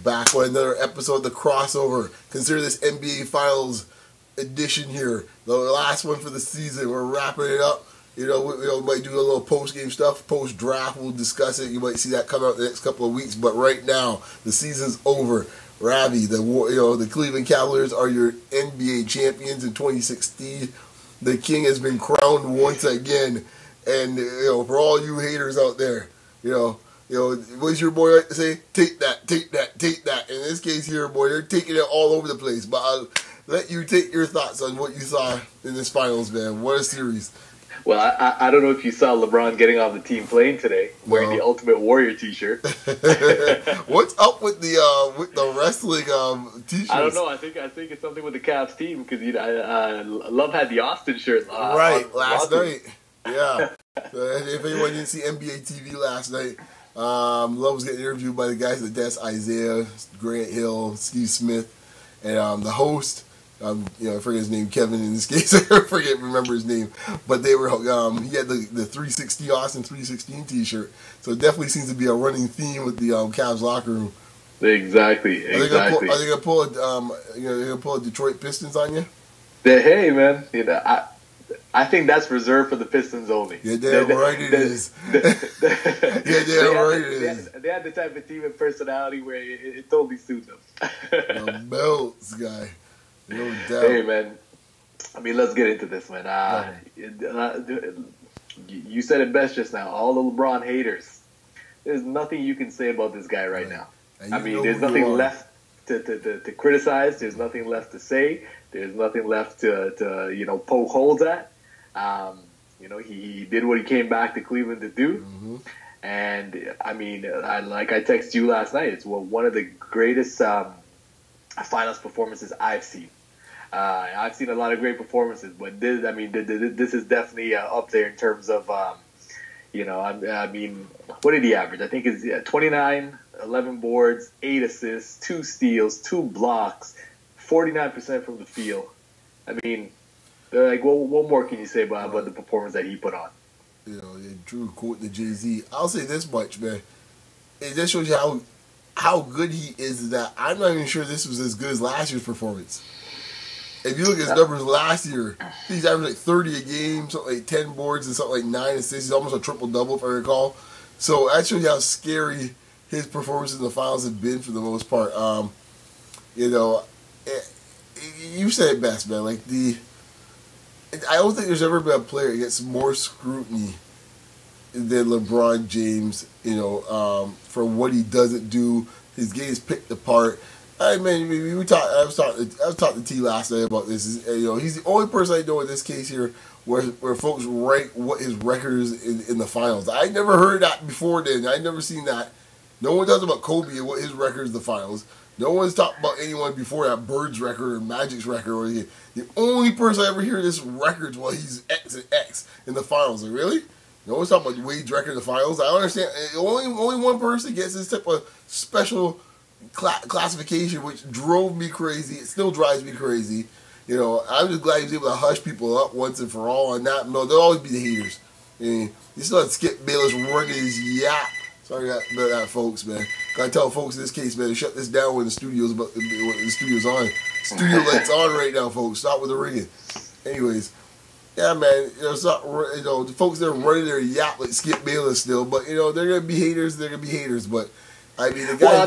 Back with another episode of The Crossover. Consider this NBA Finals edition here. The last one for the season. We're wrapping it up. We might do a little post-game stuff, post-draft. We'll discuss it. You might see that come out in the next couple of weeks. But right now, the season's over. Ravi, the Cleveland Cavaliers are your NBA champions in 2016. The king has been crowned once again. And, for all you haters out there, what's your boy like to say? Take that, take that, take that. In this case here, boy, they're taking it all over the place. But I'll let you take your thoughts on what you saw in this finals, man. What a series. Well, I don't know if you saw LeBron getting off the team plane today, wearing the Ultimate Warrior T-shirt. What's up with the wrestling T-shirts? I don't know. I think it's something with the Cavs team because Love had the Austin shirt. Last night. Yeah. If anyone didn't see NBA TV last night, Love was getting interviewed by the guys at the desk, Isaiah, Grant Hill, Steve Smith, and the host. I forget his name, Kevin in this case. I remember his name. But they were, he had the 316 Austin 316 T-shirt. So it definitely seems to be a running theme with the Cavs locker room. Exactly. Are they gonna pull a Detroit Pistons on you? Hey man, I think that's reserved for the Pistons only. Yeah, damn right it is. Yeah, damn right it is. They had the type of team and personality where it totally suits them. The belts guy. No doubt. Hey, man. I mean, let's get into this, man. You said it best just now. All the LeBron haters. There's nothing you can say about this guy right now. I mean, there's nothing left to criticize. There's nothing left to say. There's nothing left to poke holes at. He did what he came back to Cleveland to do. Mm-hmm. And, I mean, I texted you last night. It's one of the greatest finals performances I've seen. I've seen a lot of great performances, but this is definitely up there in terms of, I mean, what did he average? I think it's 29, 11 boards, 8 assists, 2 steals, 2 blocks, 49% from the field. I mean, what more can you say about the performance that he put on? Drew quote the Jay-Z. I'll say this much, man. It just shows you how good he is that I'm not even sure this was as good as last year's performance. If you look at his numbers last year, he's averaged like 30 a game, something like 10 boards and something like 9 assists. He's almost a triple-double, if I recall. So that shows you how scary his performances in the finals have been for the most part. You said it best, man. I don't think there's ever been a player that gets more scrutiny than LeBron James, for what he doesn't do. His game is picked apart. I mean, I was talking to T last night about this. He's the only person I know in this case here where folks rank what his record is in the finals. I never heard that before then. I never seen that. No one talks about Kobe and what his record is in the finals. No one's talked about anyone before that, Bird's record or Magic's record. The only person I ever hear this record while he's X and X in the finals. Really? No one's talking about Wade's record in the finals. I don't understand. Only one person gets this type of special classification, which drove me crazy. It still drives me crazy. I'm just glad he was able to hush people up once and for all on that. No, there'll always be the haters. You still had Skip Bayless running his yap. Sorry about that, folks, man. Gotta tell folks in this case, man, to shut this down when the studio's on. Studio lights on right now, folks. Stop with the ringing. Anyways, yeah, man. The folks that are running their yap like Skip Bayless still, but they're gonna be haters. They're gonna be haters, but I mean, the guy.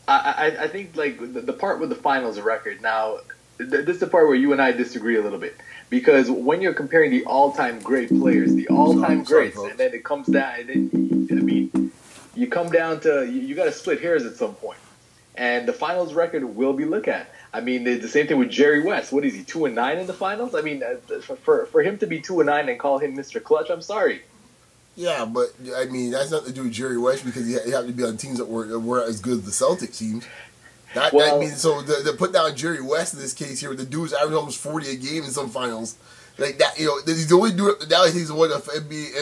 I think the part with the finals record. Now, this is the part where you and I disagree a little bit. Because when you're comparing the all-time great players, the all-time greats, and then it comes down, you come down to, you got to split hairs at some point. And the finals record will be looked at. I mean, the same thing with Jerry West. What is he, 2-9 in the finals? I mean, for him to be 2-9 and call him Mr. Clutch, I'm sorry. Yeah, but, I mean, that's nothing to do with Jerry West because he had to be on teams that weren't as good as the Celtics teams. So to put down Jerry West in this case here, the dude's averaging almost 40 a game in some finals. Like that, he's the only dude now. He's the one of NBA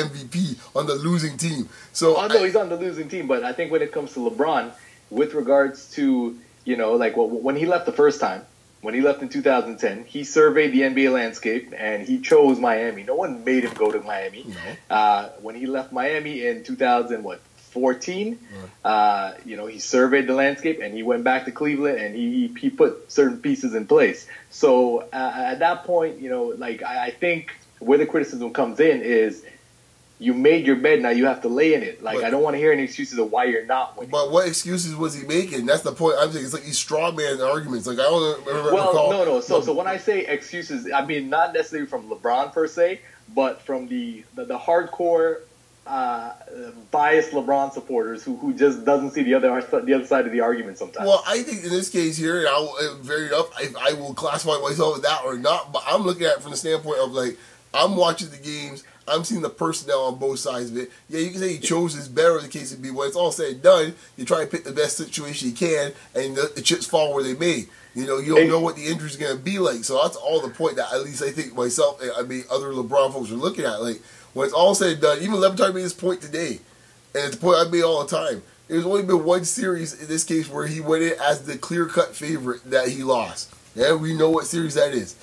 MVP on the losing team. So he's on the losing team, but I think when it comes to LeBron, with regards to when he left the first time, when he left in 2010, he surveyed the NBA landscape and he chose Miami. No one made him go to Miami. No. When he left Miami in 2000, 14. He surveyed the landscape and he went back to Cleveland and he put certain pieces in place. So at that point, I think where the criticism comes in is you made your bed, now you have to lay in it. I don't want to hear any excuses of why you're not winning. But what excuses was he making? That's the point I'm saying. It's like these straw man arguments. I don't remember. No. So when I say excuses, I mean not necessarily from LeBron per se, but from the hardcore biased LeBron supporters who just doesn't see the other side of the argument sometimes. Well, I think in this case here, and I will classify myself as that or not, but I'm looking at it from the standpoint of I'm watching the games, I'm seeing the personnel on both sides of it. Yeah, you can say he chose his better, the case would be. When it's all said and done, you try to pick the best situation you can, and the chips fall where they may. You don't know what the injury is going to be like. So that's all the point that at least I think myself, other LeBron folks are looking at. When it's all said and done, even LeBron made this point today, and it's the point I made all the time. There's only been one series in this case where he went in as the clear-cut favorite that he lost. Yeah, we know what series that is.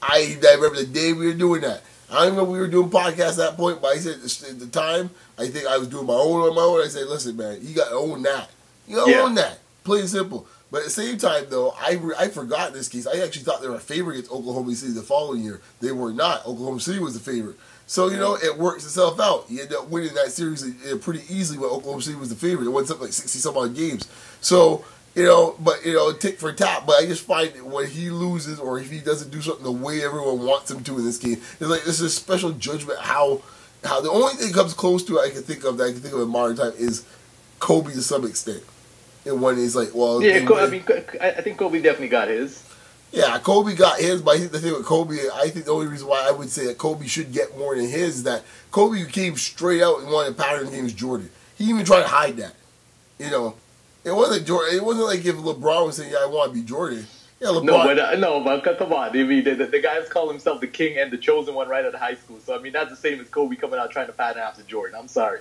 I remember the day we were doing that. I don't know if we were doing podcasts at that point, but I said at the time, I think I was doing my own on my own. I said, listen, man, you got to own that. You got to own that. Plain and simple. But at the same time, though, I forgot in this case. I actually thought they were a favorite against Oklahoma City the following year. They were not. Oklahoma City was the favorite. So, it works itself out. You end up winning that series pretty easily when Oklahoma City was the favorite. It won something like 60-some-odd games. So, tick for tap. But I just find that when he loses or if he doesn't do something the way everyone wants him to in this game, it's this is a special judgment how the only thing that comes close to it I can think of in modern time is Kobe to some extent. And when he's I think Kobe definitely got his. Yeah, Kobe got his, but I think the thing with Kobe, I think the only reason why I would say that Kobe should get more than his is that Kobe came straight out and wanted to pattern James Jordan. He even tried to hide that. It wasn't Jordan. It wasn't like if LeBron was saying, "Yeah, I want to be Jordan." Yeah, LeBron. But come on. I mean, the guys call himself the king and the chosen one right out of high school. So I mean, that's the same as Kobe coming out trying to pattern after Jordan. I'm sorry.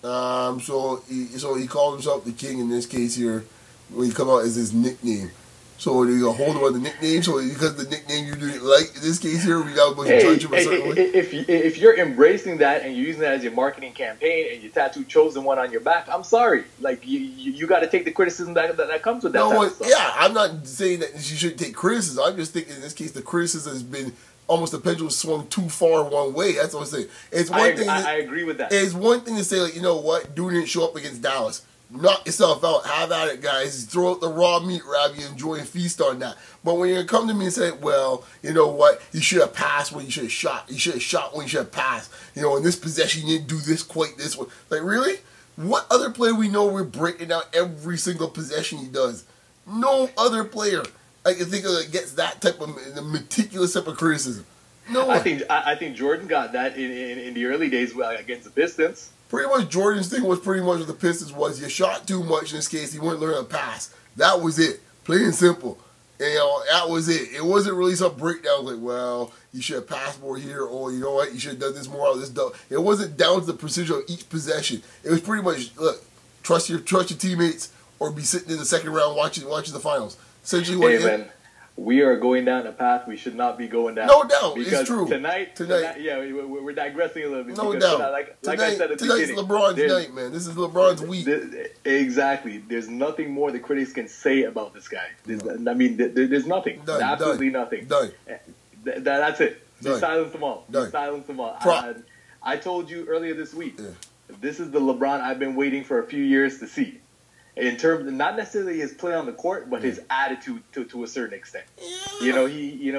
So he called himself the king in this case here when he come out as his nickname. So you gonna hold him on the nickname? So because the nickname you didn't like in this case here, we got to judge him a certain way. If you're embracing that and you're using that as your marketing campaign and you tattoo chosen one on your back, I'm sorry. You got to take the criticism that comes with that. Type of stuff. Yeah, I'm not saying that you shouldn't take criticism. I'm just thinking in this case the criticism has been almost the pendulum swung too far one way. That's what I'm saying. It's one thing. I agree with that. It's one thing to say you know what, dude didn't show up against Dallas. Knock yourself out. Have at it, guys. Throw out the raw meat, Rob. You enjoy and feast on that. But when you come to me and say, well, you know what? You should have passed when you should have shot. You should have shot when you should have passed. In this possession, you didn't do this quite this way. Really? What other player we know we're breaking down every single possession he does? No other player I can think of that gets that type of meticulous type of criticism. No one. I think Jordan got that in the early days against the Pistons. Pretty much Jordan's thing was pretty much what the Pistons was. You shot too much in this case. You wouldn't learn how to pass. That was it. Plain and simple. That was it. It wasn't really some breakdown you should have passed more here, or you know what, you should have done this more out of this. It wasn't down to the precision of each possession. It was pretty much, look, trust your teammates or be sitting in the second round watching the finals. Essentially what man. We are going down a path we should not be going down. No doubt, it's true. Tonight, yeah, we're digressing a little bit. No doubt. Like I said at the beginning, LeBron's night, man. This is LeBron's week. Exactly. There's nothing more the critics can say about this guy. There's nothing. Done, absolutely nothing. Done. That's it. Done. Silence them all. Done. Silence them all. I told you earlier this week, this is the LeBron I've been waiting for a few years to see. In terms of not necessarily his play on the court, but his attitude to a certain extent. Yeah. He's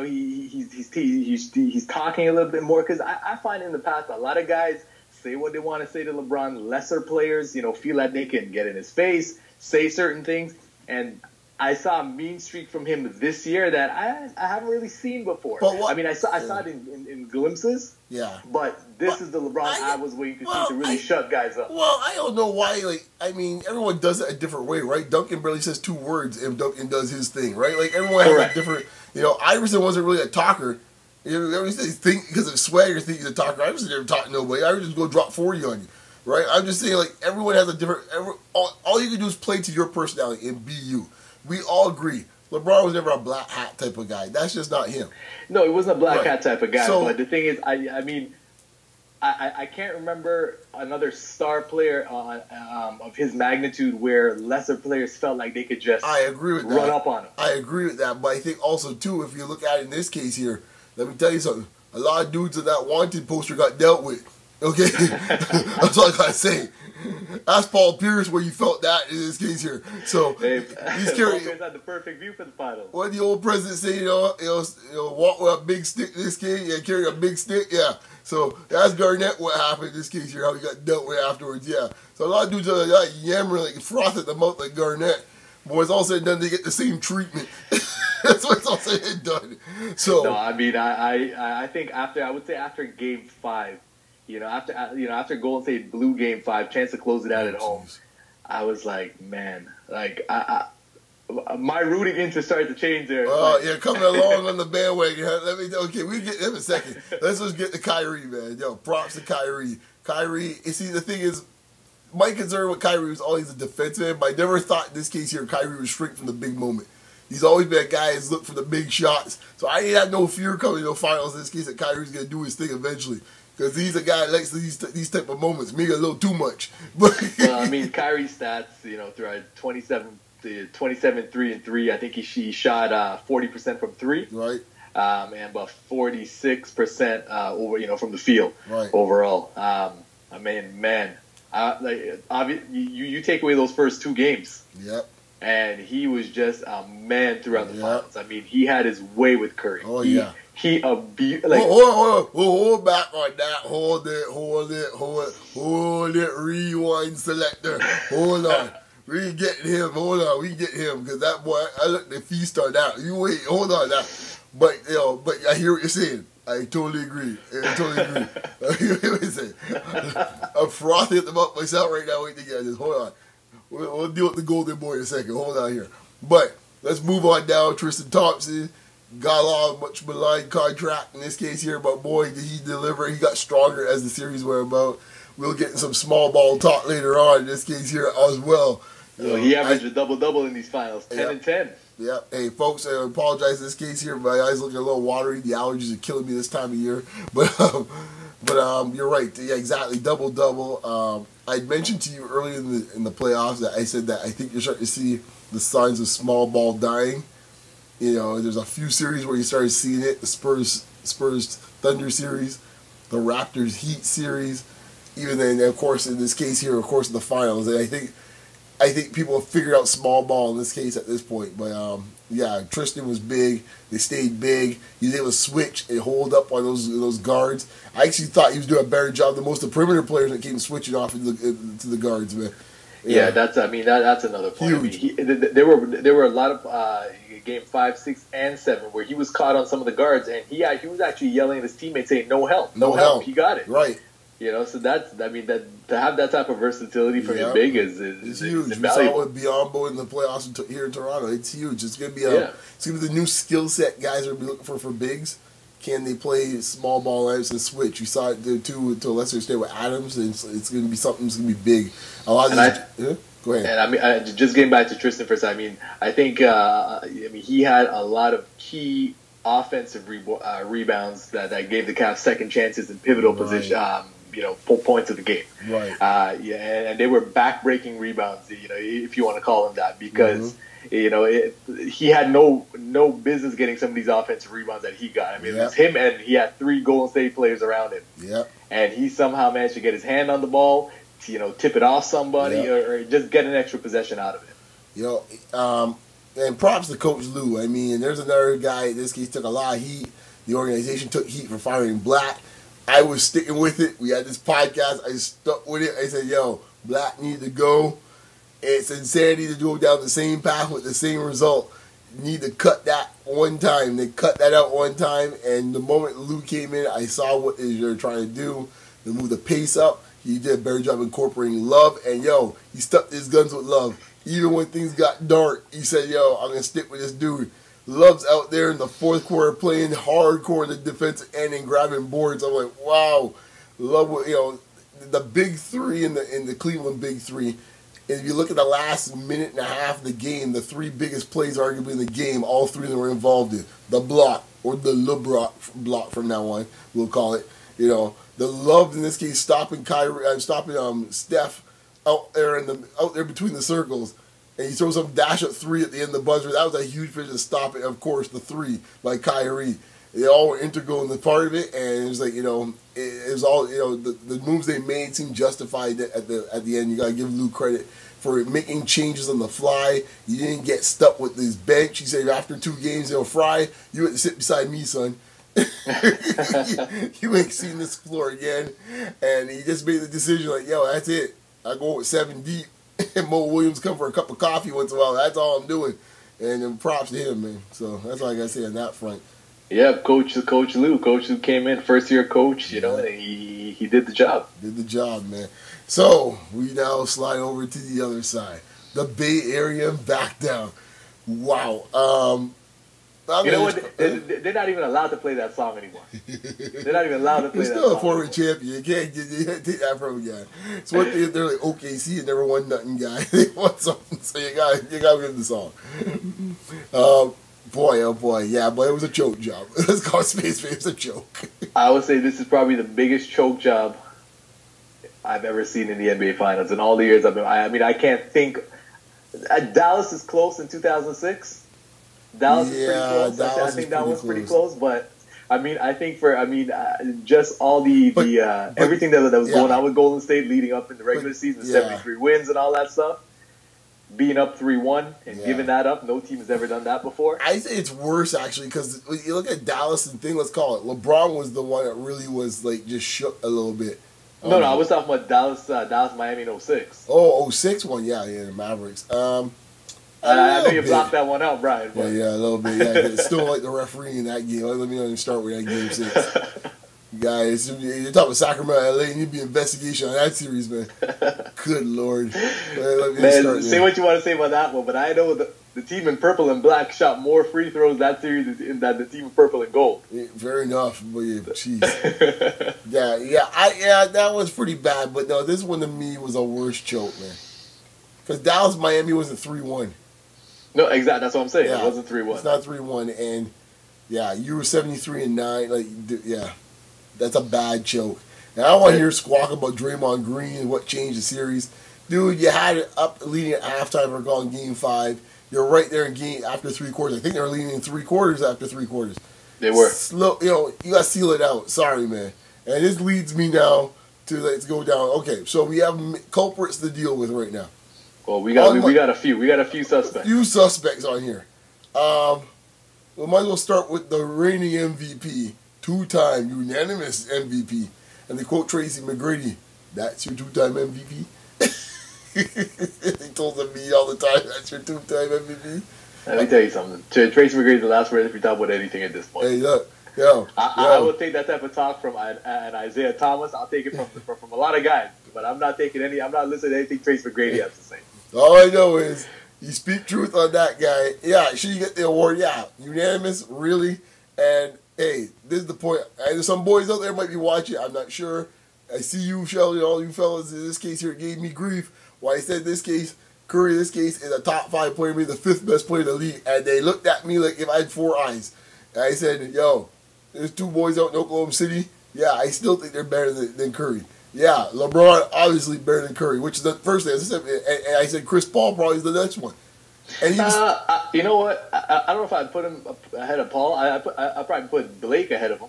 talking a little bit more because I find in the past a lot of guys say what they want to say to LeBron. Lesser players, feel that they can get in his face, say certain things, and I saw a mean streak from him this year that I haven't really seen before. I saw it in glimpses. Yeah. But this is the LeBron I was waiting to see to really shut guys up. Well, I don't know why. Everyone does it a different way, right? Duncan barely says 2 words, and Duncan does his thing, right? Everyone has a different. Iverson wasn't really a talker. Because of swagger, think he's a talker. Iverson never talked to nobody. Iverson just go drop 40 on you, right? I'm just saying, everyone has a different. All you can do is play to your personality and be you. We all agree. LeBron was never a black hat type of guy. That's just not him. No, he wasn't a black hat type of guy. But the thing is, I mean, I can't remember another star player of his magnitude where lesser players felt like they could just run up on him. I agree with that, but I think also, too, if you look at it in this case here, let me tell you something. A lot of dudes in that wanted poster got dealt with. Okay? That's all I got to say. Ask Paul Pierce where you felt that in this case here. So he's carrying. Paul Pierce had the perfect view for the finals. What did the old president say? Walk with a big stick. This case, yeah, carry a big stick. Yeah. So that's Garnett. What happened in this case here? How he got dealt with afterwards. Yeah. So a lot of dudes are like yammering, like froth at the mouth like Garnett. But it's all said and done, they get the same treatment. That's what it's all said and done. So no, I mean, I think after Game 5. After Golden State blew Game 5, chance to close it out at home, I was like, man, like my rooting interest started to change there. Oh, you're coming along on the bandwagon. We get him in a second. Let's just get to Kyrie, man. Yo, props to Kyrie. Kyrie, you see, the thing is, my concern with Kyrie was always a defenseman, but I never thought in this case here Kyrie would shrink from the big moment. He's always been a guy who's looked for the big shots. So I ain't had no fear coming to the finals in this case that Kyrie's going to do his thing eventually. Because he's a guy that likes these type of moments, maybe a little too much. But well, I mean, Kyrie's stats, throughout 27, 3-3, I think he shot 40% from 3. Right. And about 46% over, from the field. Right. Overall. I mean, man, you take away those first 2 games. Yep. And he was just a man throughout the finals. I mean, he had his way with Curry. Oh, yeah. He abused. Hold back on that. Hold it. Rewind selector. Hold on. We getting him. Hold on. We get him because that boy. I look the feast on that. You wait. Hold on now. But I hear what you're saying. I totally agree. I'm frothing them up myself right now. Wait to get this. Hold on. We'll deal with the Golden Boy in a second. Hold on here. But let's move on down. Tristan Thompson got a lot of much maligned contract in this case here, but boy, did he deliver. He got stronger as the series went about. We'll get some small ball talk later on in this case here as well. He averaged a double-double in these finals, 10 and 10. Yeah. Hey, folks, I apologize in this case here. My eyes looking a little watery. The allergies are killing me this time of year. But you're right. Yeah, exactly. Double-double. I mentioned to you earlier in the playoffs that I said that I think you're starting to see the signs of small ball dying. There's a few series where you started seeing it. The Spurs Thunder series, the Raptors Heat series, even then, of course, in this case here, of course, in the finals. And I think people have figured out small ball in this case at this point. But yeah, Tristan was big. They stayed big. He was able to switch and hold up on those guards. I actually thought he was doing a better job than most of the perimeter players that came switching off to the guards, man. Yeah, that's another point. Huge. I mean, there were a lot of Game 5, 6, and 7 where he was caught on some of the guards, and he was actually yelling at his teammates saying, "No help, no help." He got it. Right. So that to have that type of versatility from your big is huge. We saw it with Biyombo in the playoffs here in Toronto. It's huge. It's gonna be the new skill set guys are gonna be looking for bigs. Can they play small ball items and switch? You saw it there too to a lesser extent with Adams, and it's going to be something that's going to be big. A lot of go ahead. And I mean, just getting back to Tristan for a second. I mean, I think he had a lot of key offensive rebounds that gave the Cavs second chances in pivotal position. Points of the game. Right. And they were back-breaking rebounds. If you want to call them that, because. Mm-hmm. He had no business getting some of these offensive rebounds that he got. I mean, it was him, and he had 3 Golden State players around him. Yeah. And he somehow managed to get his hand on the ball, to tip it off somebody, or just get an extra possession out of it. And props to Coach Lue. I mean, there's another guy in this case took a lot of heat. The organization took heat for firing Black. I was sticking with it. We had this podcast. I stuck with it. I said, "Yo, Black needed to go." It's insanity to go down the same path with the same result. You need to cut that one time. They cut that out one time, and the moment Lou came in, I saw what they're trying to do. They moved the pace up. He did a better job incorporating Love, and he stuck his guns with Love. Even when things got dark, he said, I'm going to stick with this dude. Love's out there in the fourth quarter playing hardcore in the defensive end and grabbing boards. I'm like, wow. Love, the big three in the Cleveland big three. And if you look at the last minute and a half of the game, the 3 biggest plays arguably in the game, all 3 of them were involved in the block, or the LeBrock block from now on, we'll call it. You know, the love in this case stopping Steph out there between the circles, and he throws some dash up three at the end of the buzzer. That was a huge pitch to stop it. Of course, the three by Kyrie. They all were integral in the part of it, and it was like, you know, it was all, you know, the moves they made seemed justified at the end. You gotta give Lou credit for making changes on the fly. You didn't get stuck with this bench. He said after 2 games, you know, Fry, you had to sit beside me, son. You ain't seen this floor again. And he just made the decision like, yo, that's it. I go with 7 deep, and Mo Williams come for a cup of coffee once in a while. That's all I'm doing. And then props to him, man. So that's all I gotta say on that front. Yeah, Coach Lou. Coach Lou came in, first year coach, you know, and he did the job. Did the job, man. So we now slide over to the other side. The Bay Area back down. Wow. You know what? They're not even allowed to play that song anymore. They're not even allowed to play that song. He's still a former champion. You can't take that from a guy. It's one thing if they're like OKC and never won nothing guy. They want something, so you gotta give them the song. Boy, oh boy, yeah, but it was a choke job. Let's call it space. It was a joke. I would say this is probably the biggest choke job I've ever seen in the NBA Finals in all the years I've been. I mean, I can't think. Dallas is close in 2006. Dallas is pretty close. I think that was pretty close, but I mean, I think just all the everything that was going on with Golden State leading up in the regular season, 73 wins and all that stuff. Being up 3-1 and giving that up, no team has ever done that before. I say it's worse actually because you look at Dallas and let's call it. LeBron was the one that really was like just shook a little bit. No, I was talking about Dallas, Miami in 06. Oh, 06 one, yeah, the Mavericks. I know you blocked that one out, Brian. But. Yeah, a little bit. Yeah, it's still like the referee in that game. Let me know you start with that game 6. Guys, you're talking about Sacramento, LA, and you'd be investigation on that series, man. Good Lord. Man, say what you want to say about that one, but I know the team in purple and black shot more free throws that series than the team in purple and gold. Yeah, fair enough, but yeah, jeez. That was pretty bad, but no, this one to me was a worse choke, man. Because Dallas Miami was a 3-1. No, exactly. That's what I'm saying. Yeah, it wasn't 3-1. It's not 3-1, and yeah, you were 73-9. Like, yeah. That's a bad choke. And I don't want to hear squawk about Draymond Green and what changed the series. Dude, you had it up leading at halftime or gone game 5. You're right there in game after 3 quarters. I think they were leading in 3 quarters after 3 quarters. They were. Slow, you know, you got to seal it out. Sorry, man. And this leads me now to let's go down. Okay, so we have culprits to deal with right now. Well, we got a few. We got a few suspects. Few suspects on here. We might as well start with the reigning MVP. 2-time unanimous MVP. And they quote Tracy McGrady, that's your 2-time MVP? He told me all the time, that's your 2-time MVP? Let me tell you something. Tracy McGrady's the last word if you talk about anything at this point. Hey, look. Yo, I will take that type of talk from an Isaiah Thomas. I'll take it from a lot of guys. But I'm not listening to anything Tracy McGrady has to say. All I know is you speak truth on that guy. Yeah, should you get the award? Yeah. Unanimous, really? And hey, this is the point. There's some boys out there might be watching. I'm not sure. I see you, Sheldon, all you fellas in this case here gave me grief. Why I said this case, Curry in this case is a top 5 player, maybe the 5th best player in the league. And they looked at me like if I had 4 eyes. And I said, yo, there's 2 boys out in Oklahoma City. Yeah, I still think they're better than Curry. Yeah, LeBron obviously better than Curry, which is the first thing. And I said Chris Paul probably is the next one. And you know what? I don't know if I'd put him ahead of Paul. I probably put Blake ahead of him.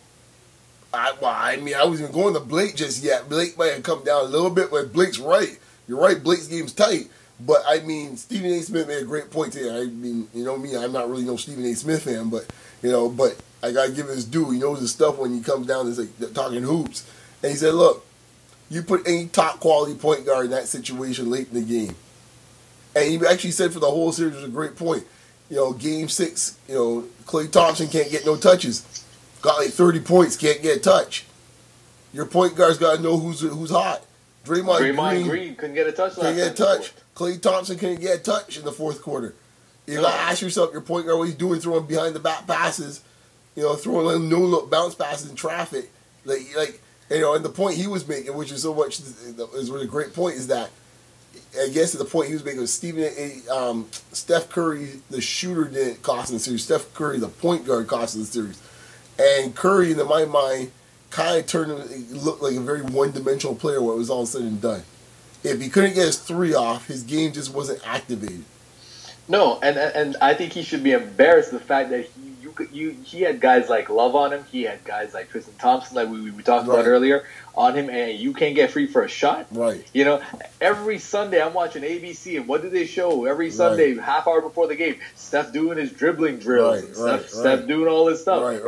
I wasn't even going to Blake just yet. Blake might have come down a little bit, but Blake's right. You're right, Blake's game's tight. But, I mean, Stephen A. Smith made a great point today. I mean, you know me, I'm not really no Stephen A. Smith fan, but I got to give him his due. He knows his stuff when he comes down and like talking hoops. And he said, look, you put any top quality point guard in that situation late in the game. And he actually said for the whole series, it was a great point. You know, game 6, you know, Klay Thompson can't get no touches. Got like 30 points, can't get a touch. Your point guard's got to know who's hot. Draymond Green couldn't get a touch last time. Couldn't get a touch. Klay Thompson couldn't get a touch in the 4th quarter. You got to ask yourself, your point guard, what he's doing, throwing behind the back passes, you know, throwing no-look bounce passes in traffic. Like you know, and the point he was making, which is so much, is really a great point, is that I guess the point he was making was Steph Curry, the shooter, didn't cost in the series. Steph Curry, the point guard, cost in the series. And Curry, in my mind, kind of turned him, he looked like a very one-dimensional player when it was all said and done. If he couldn't get his three off, his game just wasn't activated. No, and I think he should be embarrassed the fact that he had guys like Love on him. He had guys like Tristan Thompson, like we talked about earlier, on him, and you can't get free for a shot. Right. You know, every Sunday I'm watching ABC, and what do they show? Every Sunday, half hour before the game, Steph doing his dribbling drills, Steph doing all this stuff.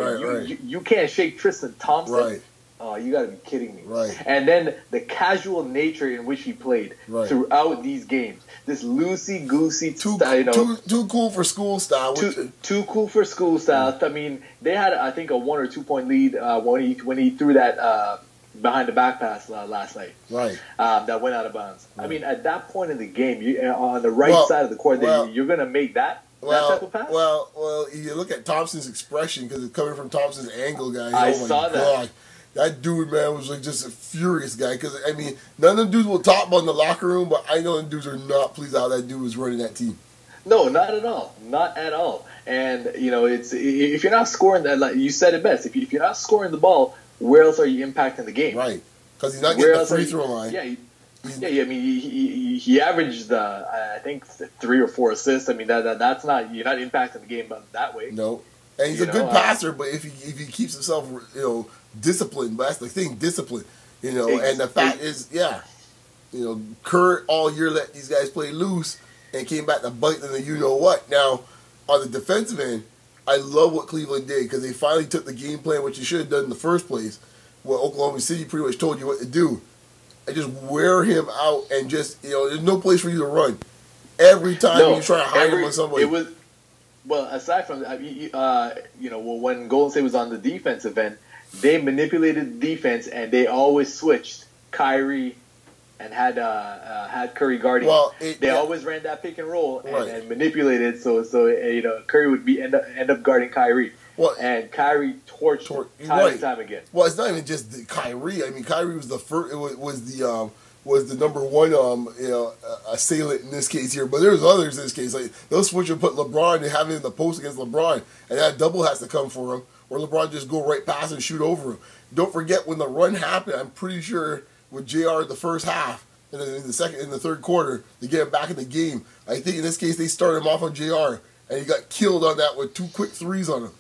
You can't shake Tristan Thompson. Right. Oh, you got to be kidding me. Right. And then the casual nature in which he played throughout these games. This loosey-goosey style. Too cool for school style. Too cool for school style. I mean, they had, I think, a 1 or 2 point lead when he threw that behind the back pass last night. Right. That went out of bounds. Right. I mean, at that point in the game, on the right side of the court, you're going to make that type of pass? Well, you look at Thompson's expression because it's coming from Thompson's angle, guy. I saw that. That dude, man, was like just a furious guy. Because, I mean, none of them dudes will talk about in the locker room, but I know them dudes are not pleased how that dude was running that team. No, not at all. Not at all. And, you know, it's if you're not scoring that, like you said it best, if you're not scoring the ball, where else are you impacting the game? Right. Because he's not getting the free throw line. Yeah. I mean, he averaged, I think, 3 or 4 assists. I mean, that's not, you're not impacting the game that way. No. And he's a good passer, but if he keeps himself, you know, disciplined, but that's the thing, discipline, you know, and the fact is, you know, Kerr all year let these guys play loose and came back to bite them, and you know what. Now, on the defensive end, I love what Cleveland did because they finally took the game plan, which you should have done in the first place, where Oklahoma City pretty much told you what to do, and just wear him out and just, you know, there's no place for you to run. Every time you try to hide him on somebody. Well, aside from, you know, when Golden State was on the defensive end, they manipulated the defense, and they always switched Kyrie and had Curry guarding. Well, they always ran that pick and roll and manipulated so you know, Curry would end up guarding Kyrie. Well, and Kyrie torched time and time again. Well, it's not even just the Kyrie. I mean, Kyrie was the first. It was the number one you know, assailant in this case here, but there's others in this case. Like they'll switch and put LeBron and have him in the post against LeBron, and that double has to come for him, or LeBron just go right past and shoot over him. Don't forget when the run happened, I'm pretty sure with JR the first half, and then in the third quarter, they get him back in the game. I think in this case they started him off on JR, and he got killed on that with 2 quick threes on him.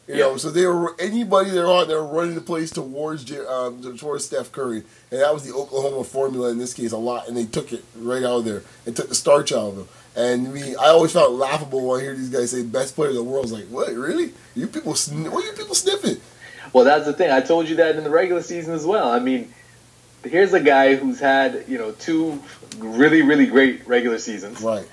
You know, so they were anybody they're running the place towards Steph Curry, and that was the Oklahoma formula in this case a lot, and they took it right out of there and took the starch out of him. And I always found it laughable when I hear these guys say best player in the world. I was like, what, really? What are you people sniffing? Well, that's the thing. I told you that in the regular season as well. I mean, here's a guy who's had, you know, 2 really, really great regular seasons. Right.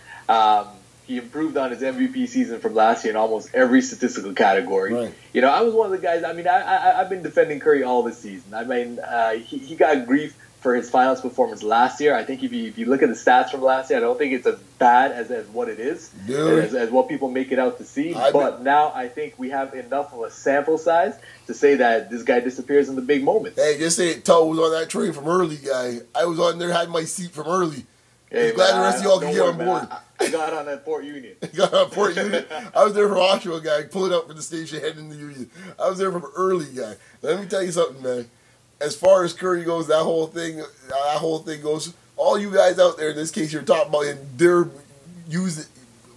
He improved on his MVP season from last year in almost every statistical category. Right. You know, I was one of the guys. I mean, I've been defending Curry all this season. I mean, he got grief for his finals performance last year. I think if you look at the stats from last year, I don't think it's as bad as what it is, as what people make it out to see. But now I think we have enough of a sample size to say that this guy disappears in the big moments. Hey, just say Toe was on that train from early, guy. I was on there, had my seat from early. Hey, glad the rest of y'all can get on board. I got on at Port Union. Got on Port Union? I was there from Oshawa, guy, pulling up from the station heading to Union. I was there from early, guy. Let me tell you something, man. As far as Curry goes, that whole thing goes. All you guys out there in this case you're talking about, and they're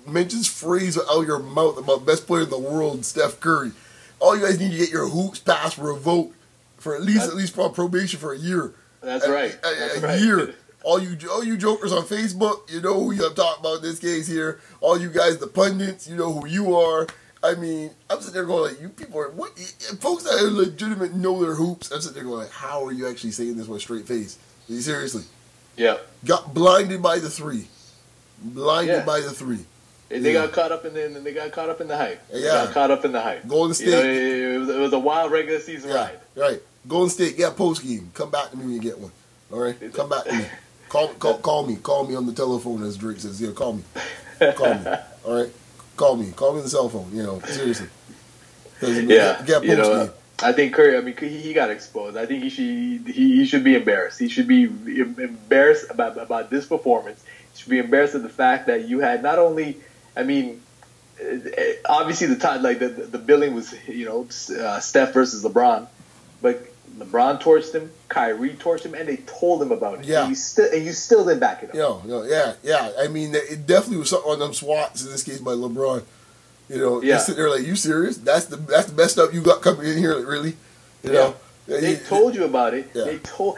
mentions phrase out of your mouth about best player in the world, Steph Curry. All you guys need to get your hoops passed, revoked for at least probation for a year. That's right. A year. All you jokers on Facebook, you know who I'm talking about in this case here. All you guys, the pundits, you know who you are. I mean, I'm sitting there going like, you people are, what? Folks that are legitimate know their hoops, I'm sitting there going like, how are you actually saying this with a straight face? Seriously. Yeah. Got blinded by the 3. Blinded by the 3. They got caught up in the hype. Yeah. They got caught up in the hype. Golden State. You know, it was a wild regular season ride. Right. Golden State, get a post game. Come back to me when you get one. All right? Come back to me. Call me. Call me on the telephone, as Drake says. Yeah, call me. Call me. All right? Call me on the cell phone. You know, seriously. Yeah. You know, I think Curry. I mean, he got exposed. I think he should be embarrassed. He should be embarrassed about this performance. He should be embarrassed at the fact that you had not only. I mean, obviously the billing was, you know, Steph versus LeBron, but LeBron torched him, Kyrie torched him, and they told him about it. Yeah. And you still didn't back it up. Yeah. I mean, it definitely was something on them swats in this case by LeBron. You're sitting there like, you serious? That's the best stuff you got coming in here, really? They told you about it. Yeah. They told.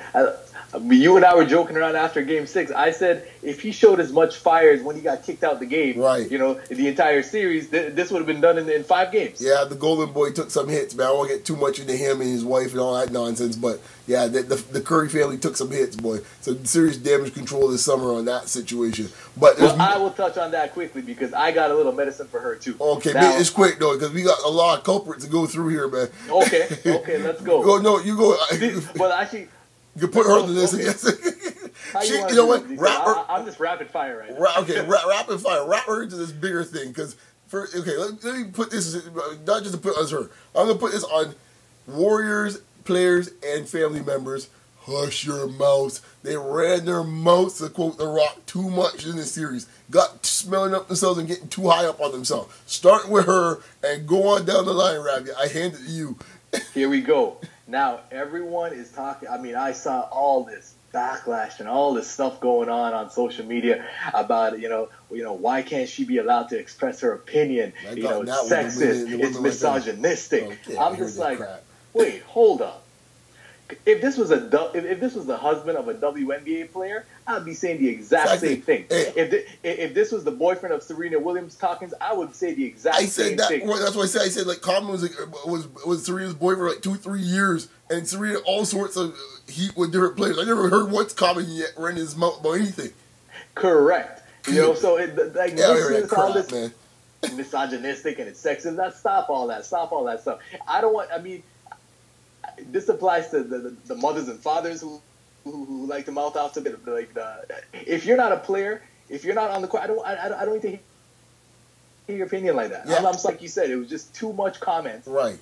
You and I were joking around after Game 6. I said if he showed as much fire as when he got kicked out the game, right? The entire series, this would have been done in 5 games. Yeah, the Golden Boy took some hits, man. I won't get too much into him and his wife and all that nonsense, but yeah, the Curry family took some hits, boy. So serious damage control this summer on that situation. But I will touch on that quickly because I got a little medicine for her too. Okay, now, it's quick though because we got a lot of culprits to go through here, man. Okay, let's go. You go. Well, actually. You can put her on the list, I guess. You know what? I'm just rapid fire right now. Okay, rapid fire. Wrap her into this bigger thing. Because, let me put this, not just to put on her. I'm going to put this on Warriors, players, and family members. Hush your mouths. They ran their mouths, to quote The Rock, too much in this series. Got smelling up themselves and getting too high up on themselves. Starting with her and go on down the line, Ravi. I hand it to you. Here we go. Now, everyone is talking. I mean, I saw all this backlash and all this stuff going on social media about, why can't she be allowed to express her opinion? It's sexist, it's misogynistic. I'm just like, wait, hold up. If this was the husband of a WNBA player, I'd be saying the exact same thing. If this was the boyfriend of Serena Williams talking, I would say the exact same thing. That's what I said. I said Common was Serena's boyfriend for 2-3 years, and Serena all sorts of heat with different players. I never heard once Common yet run his mouth about anything. Correct. So all this man. misogynistic and it's sexist. Stop all that stuff. I don't want. I mean. This applies to the mothers and fathers who like to mouth off to if you're not a player, if you're not on the court, I don't need to hear your opinion like that. Yeah. I'm like you said, it was just too much comments. Right,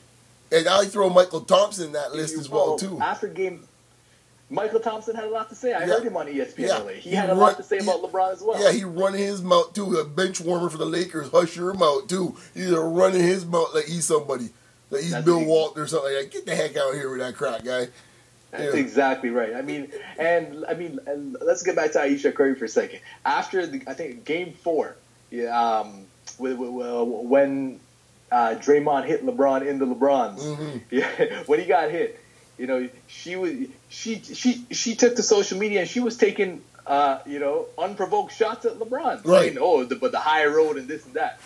and I throw Michael Thompson in that list as well too. After game, Michael Thompson had a lot to say. I heard him on ESPN. He had a lot to say about LeBron as well. Yeah, he running his mouth too. A bench warmer for the Lakers. Hush your mouth too. He's running his mouth like he's somebody. Like he's Bill Walton or something like that. Get the heck out of here with that crap, guy. That's exactly right. I mean, let's get back to Ayesha Curry for a second. After I think Game 4, when Draymond hit LeBron in the LeBrons, when he got hit, she took to social media and she was taking unprovoked shots at LeBron, saying, but the high road and this and that.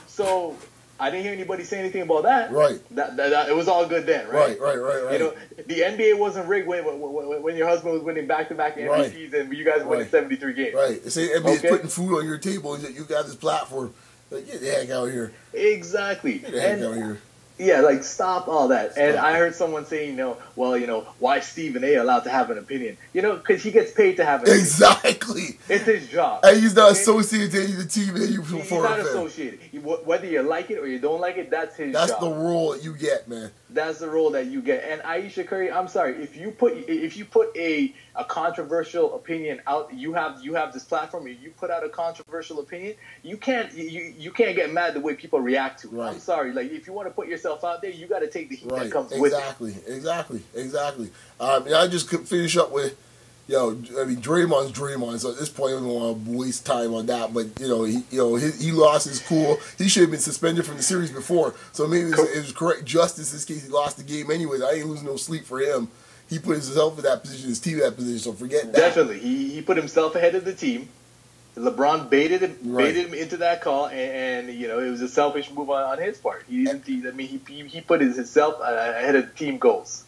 So. I didn't hear anybody say anything about that. Right. That it was all good then, right? Right. The NBA wasn't rigged when your husband was winning back-to-back MVPs and you guys were winning 73 games. Right. Say NBA's putting food on your table and you got this platform. Like, get the heck out of here. Exactly. Get the heck out of here. Yeah, stop all that. And I heard someone saying, why is Stephen A. allowed to have an opinion? Because he gets paid to have an opinion. Exactly. It's his job. And he's not associated to any of the team that you He's not associated. Whether you like it or you don't like it, that's his job. That's the role that you get, man. That's the role that you get. And Ayesha Curry, I'm sorry, if you put a controversial opinion out, you have this platform, and you put out a controversial opinion, you can't get mad the way people react to it. Right. I'm sorry, if you want to put yourself out there, you got to take the heat that comes with it. Exactly. I just could finish up with, Draymond's Draymond. So at this point, I don't want to waste time on that. But he lost his cool. He should have been suspended from the series before. So maybe it was correct justice in this case. He lost the game anyways. I ain't losing no sleep for him. He put himself in that position, his team in that position. So forget that. Definitely, he put himself ahead of the team. LeBron baited him into that call, and it was a selfish move on his part. He put himself ahead of the team goals.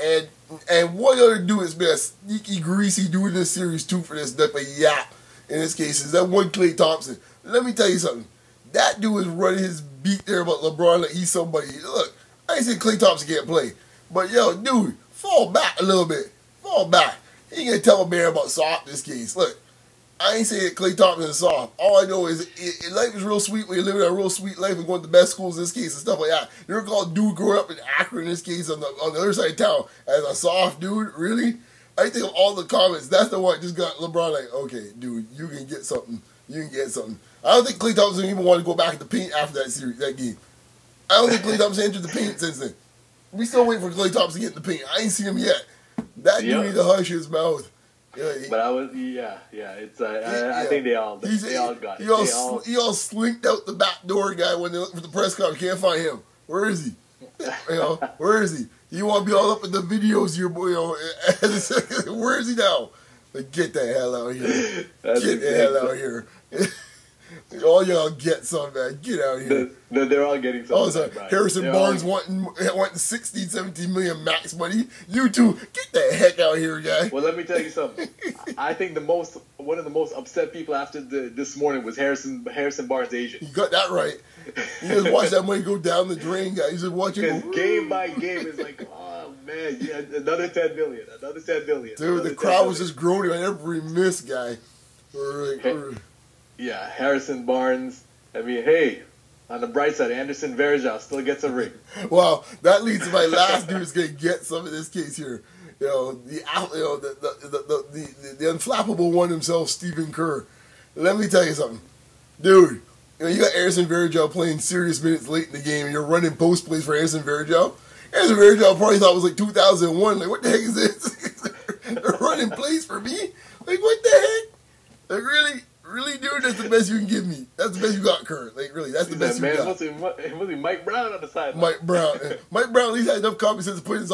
And what other dude has been a sneaky, greasy dude in this series too for this type of yap in this case is that one Klay Thompson. Let me tell you something. That dude is running his beat there about LeBron like he's somebody. Look, I ain't saying Klay Thompson can't play, but dude, fall back a little bit. Fall back. He ain't gonna tell a man about soft in this case. Look. I ain't saying Klay Thompson is soft. All I know is life is real sweet when you're living a real sweet life and going to the best schools in this case and stuff like that. You're called dude growing up in Akron in this case on the other side of town as a soft dude? Really? I think of all the comments, that's the one that just got LeBron like, okay, dude, you can get something. You can get something. I don't think Klay Thompson even wanted to go back in the paint after that game. I don't think Klay Thompson entered the paint since then. We still waiting for Klay Thompson to get in the paint. I ain't seen him yet. That dude need to hush his mouth. Yeah, but it's I think they all got it. He all slinked out the back door, guy, when they look for the press conference. Can't find him. Where is he? Where is he? You want to be all up in the videos, your boy? Where is he now? Like, get the hell out of here! Get the hell out of here! All y'all get some, man. Get out of here. They're all getting some. Oh, so Harrison Barnes wanting 16, 17 million max money. You two, get the heck out of here, guy. Well, let me tell you something. I think one of the most upset people after this morning was Harrison Barnes' agent. You got that right. You just watch that money go down the drain, guy. You just watching. Because game by game is like, oh man, yeah, another 10 million, another 10 million. Dude, the crowd was just groaning on every miss, guy. Yeah, Harrison Barnes. I mean, hey, on the bright side, Anderson Varejao still gets a ring. Wow, that leads to my last dude who's gonna get some of this case here. The unflappable one himself, Stephen Kerr. Let me tell you something, dude. You got Anderson Varejao playing serious minutes late in the game, and you're running post plays for Anderson Varejao. Anderson Varejao probably thought it was like 2001. Like, what the heck is this? They're running plays for me? Like, what the heck? Like, really? Really, dude, that's the best you can give me. That's the best you got, Kurt. Like, really, that's the best you got. It must be Mike Brown on the side. Mike Brown. Mike Brown at least had enough common sense to put his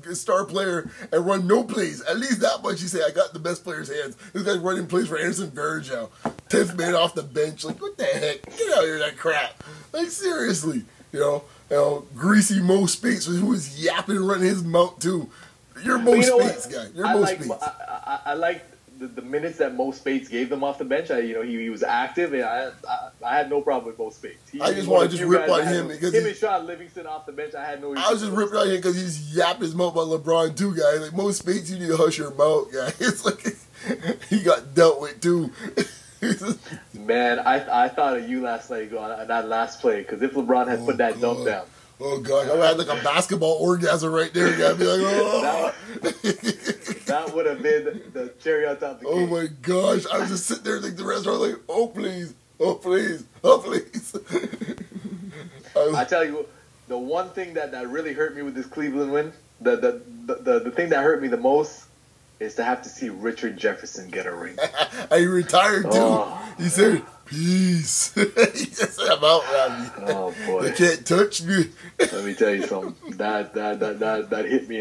his star player and run no plays. At least that much he say, I got the best player's hands. This guy's running plays for Anderson Varejao. 10th man off the bench. Like, what the heck? Get out of here, that crap. Like, seriously. Greasy Mo Spates, who was yapping and running his mouth, too. You're Mo Spates, guy. You're Mo Spates. I like the minutes that Mo Spates gave them off the bench. He was active, and I had no problem with Mo Spates. I just want to rip on him because him and Sean Livingston off the bench. I had no. I was just ripping on him because he's yapping his mouth about LeBron too, guy. Like, Mo Spates, you need to hush your mouth, guy. It's like he got dealt with too. Man, I thought of you last night on that last play, because if LeBron had put that dump down. Oh gosh, I had like a basketball orgasm right there. I'd be like, oh. That would have been the cherry on top of the cake. Oh my gosh, I was just sitting there like the restaurant, like, oh please, oh please, oh please. I tell you, the one thing that really hurt me with this Cleveland win, the thing that hurt me the most, is to have to see Richard Jefferson get a ring. He retired too. Oh. He said, peace. He just said, I'm out, Robbie. Oh boy. They can't touch me. Let me tell you something. That hit me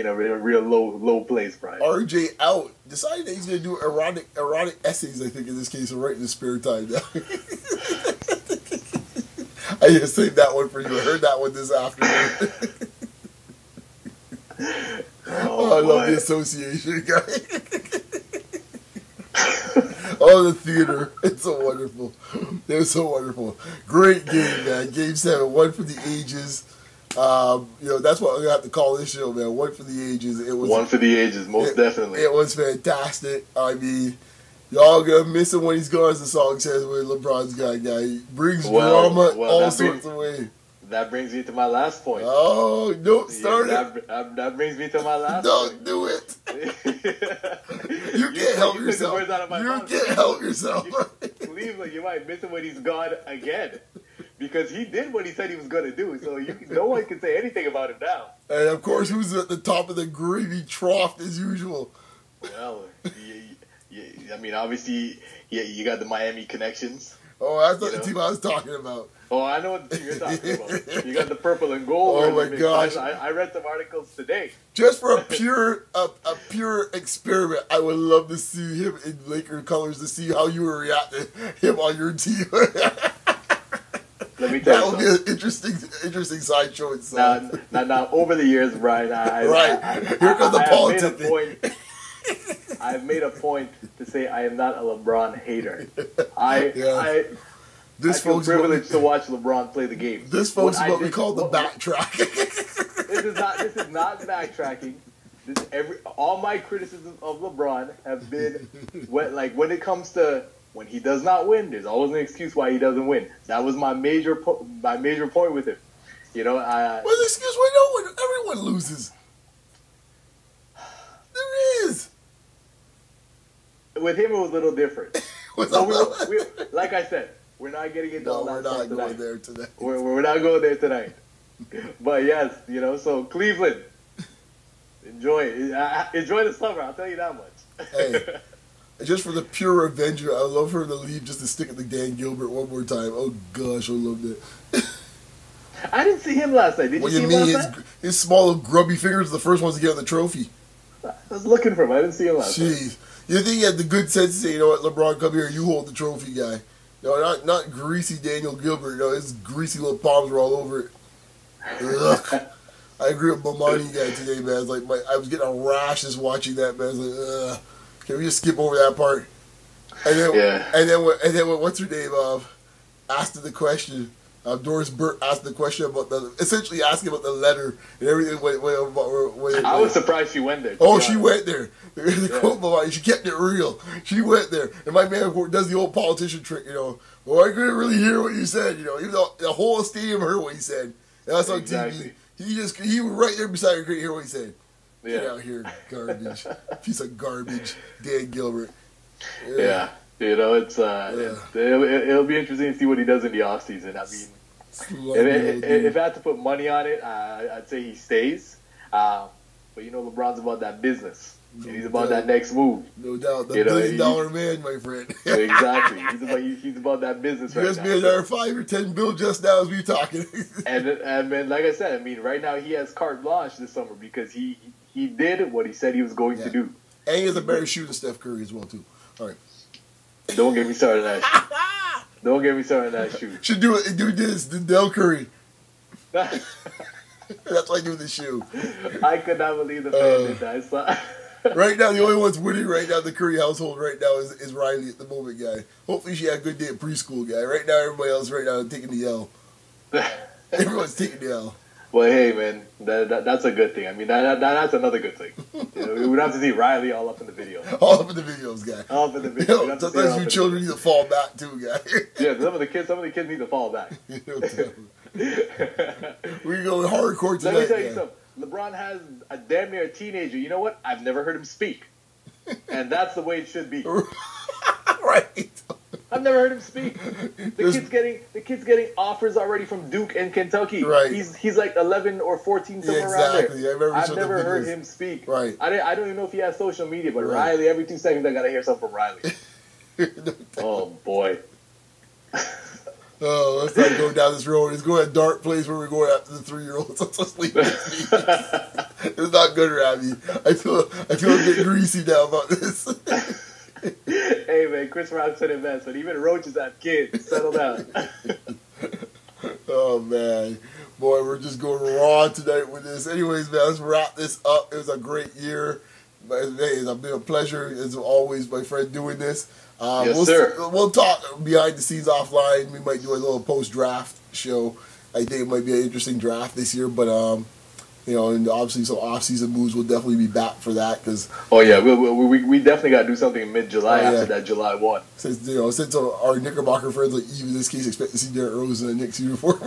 in a real low place, Brian. RJ out. Decided that he's gonna do erotic essays, I think, in this case, and write in his spare time now. I just saved that one for you. I heard that one this afternoon. I love the association, guy. Oh, the theater. It's so wonderful. It was so wonderful. Great game, man. Game 7, one for the ages. That's what I'm going to have to call this show, man. One for the ages. It was one for the ages, most definitely. It was fantastic. I mean, y'all going to miss him when he's gone, as the song says, with LeBron's guy. He brings drama all sorts of ways. That brings me to my last point. Oh, don't start it. That brings me to my last point. Don't do it. You can't help yourself. You can't help yourself. Cleveland, you might miss him when he's gone again. Because he did what he said he was going to do. So no one can say anything about him now. And, of course, who's at the top of the gravy trough as usual? Well, I mean, obviously, you got the Miami connections. Oh, that's not the team I was talking about. Oh, I know what the team you're talking about. You got the purple and gold. Oh my gosh! I read some articles today. Just for a pure experiment, I would love to see him in Laker colors to see how you would react to him on your team. Let me tell that would be an interesting side choice. Now, over the years, Brian, here comes the politics. I've made a point to say I am not a LeBron hater. This I feel privileged to watch LeBron play the game. This, folks, is what we call the backtrack. This is not backtracking. All my criticisms of LeBron have been when it comes to when he does not win. There's always an excuse why he doesn't win. That was my major point with him. What's the excuse when everyone loses? There is. With him, it was a little different. Like I said, we're not getting into all that stuff tonight. Going there today. We're not going there tonight. But yes, so Cleveland, enjoy the summer. I'll tell you that much. Hey, just for the pure revenge, I would love for her to leave just to stick it to Dan Gilbert one more time. Oh gosh, I loved it. I didn't see him last night. Did you see him last night? His small, grubby fingers were the first ones to get on the trophy. I was looking for him. I didn't see him last night. Jeez. You think he had the good sense to say, you know what, LeBron, come here, you hold the trophy, guy. Not greasy Daniel Gilbert. His greasy little palms were all over it. Ugh. I agree with Bomani guy today, man. It's like I was getting a rash just watching that, man. I was like, ugh. Can we just skip over that part? And then what's her name? Asked the question. Doris Burke asked the question about essentially asking about the letter and everything. I was surprised she went there. Oh, she went there. She kept it real. She went there. And my man does the old politician trick, Well, I couldn't really hear what you said, Even though the whole stadium heard what he said. And that's on TV. He was right there beside her, couldn't hear what he said. Yeah. Get out here, garbage. Piece of garbage. Dan Gilbert. Yeah. It's it'll be interesting to see what he does in the offseason. I mean, if I had to put money on it, I'd say he stays. But LeBron's about that business. No he's about that next move. No doubt. The $1 billion man, my friend. Exactly. He's about that business right now. Just be another 5 or 10 bill just now as we talking. and like I said, I mean, right now he has carte blanche this summer because he did what he said he was going to do. And he has a better shoe than Steph Curry as well, too. All right. Don't get me started on that shoe. Don't get me started on that shoe. Should do this, the Del Curry. That's why I do the shoe. I could not believe the fan did that. Right now, the only one's winning right now, the Curry household right now is Riley at the moment, guy. Hopefully she had a good day at preschool, guy. Right now, everybody else right now is taking the L. Everyone's taking the L. Well, hey, man, that's a good thing. I mean, that's another good thing. We would have to see Riley all up in the video. All up in the videos, guy. All up in the videos. Sometimes your children need to fall back, too, guy. Yeah, some of the kids need to fall back. We're going hardcore tonight. Let me tell you something. LeBron has a damn near a teenager. You know what? I've never heard him speak. And that's the way it should be. Right. I've never heard him speak. The kid's getting offers already from Duke and Kentucky. Right. He's like 11 or 14 somewhere around there. I've never heard him speak. Right. I don't even know if he has social media, but Riley, every 2 seconds I gotta hear something from Riley. Oh boy. Oh, let's not go down this road. It's going a dark place where we're going after the 3-year-olds. Let's just leave this. It's not good, Ravi. I feel a bit greasy now about this. Hey man, Chris Rock said it best, but even roaches have kids. Settle down. Oh man, boy, we're just going raw tonight with this. Anyways, man, let's wrap this up. It was a great year. It's been a pleasure as always, my friend, doing this. Yes, sir. We'll talk behind the scenes offline. We might do a little post-draft show. I think it might be an interesting draft this year, but and obviously some off-season moves will definitely be back for that because. Oh yeah, we definitely got to do something in mid-July after that July 1. Since our Knickerbocker friends, like even in this case, expect to see Derrick Rose in the Knicks uniform.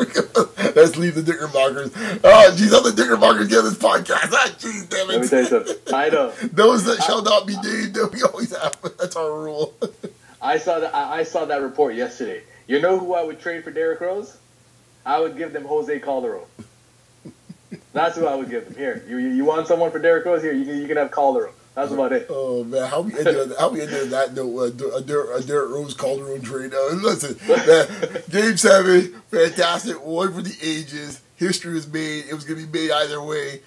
Let's leave the Knickerbockers. Oh, jeez, how the Knickerbockers get this podcast? Ah, jeez, damn it. Let me tell you something. I know. Those that shall not be named, we always have. That's our rule. I saw that report yesterday. You know who I would trade for Derrick Rose? I would give them Jose Calderon. That's who I would give them. Here, you want someone for Derrick Rose? Here, you can have Calderon. That's about it. Oh man, how we ended on that note? A Derrick Rose Calderon trade. Listen, man, Game 7, fantastic. One for the ages. History was made. It was gonna be made either way.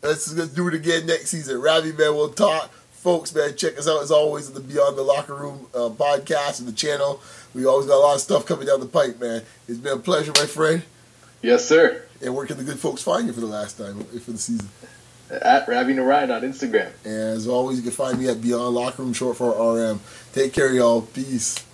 Let's do it again next season. Ravi, man, we'll talk. Folks, man, check us out as always at the Beyond the Locker Room podcast and the channel. We always got a lot of stuff coming down the pipe, man. It's been a pleasure, my friend. Yes, sir. And where can the good folks find you for the last time for the season? At Ravi Narayan on Instagram. And as always, you can find me at Beyond Locker Room, short for RM. Take care, y'all. Peace.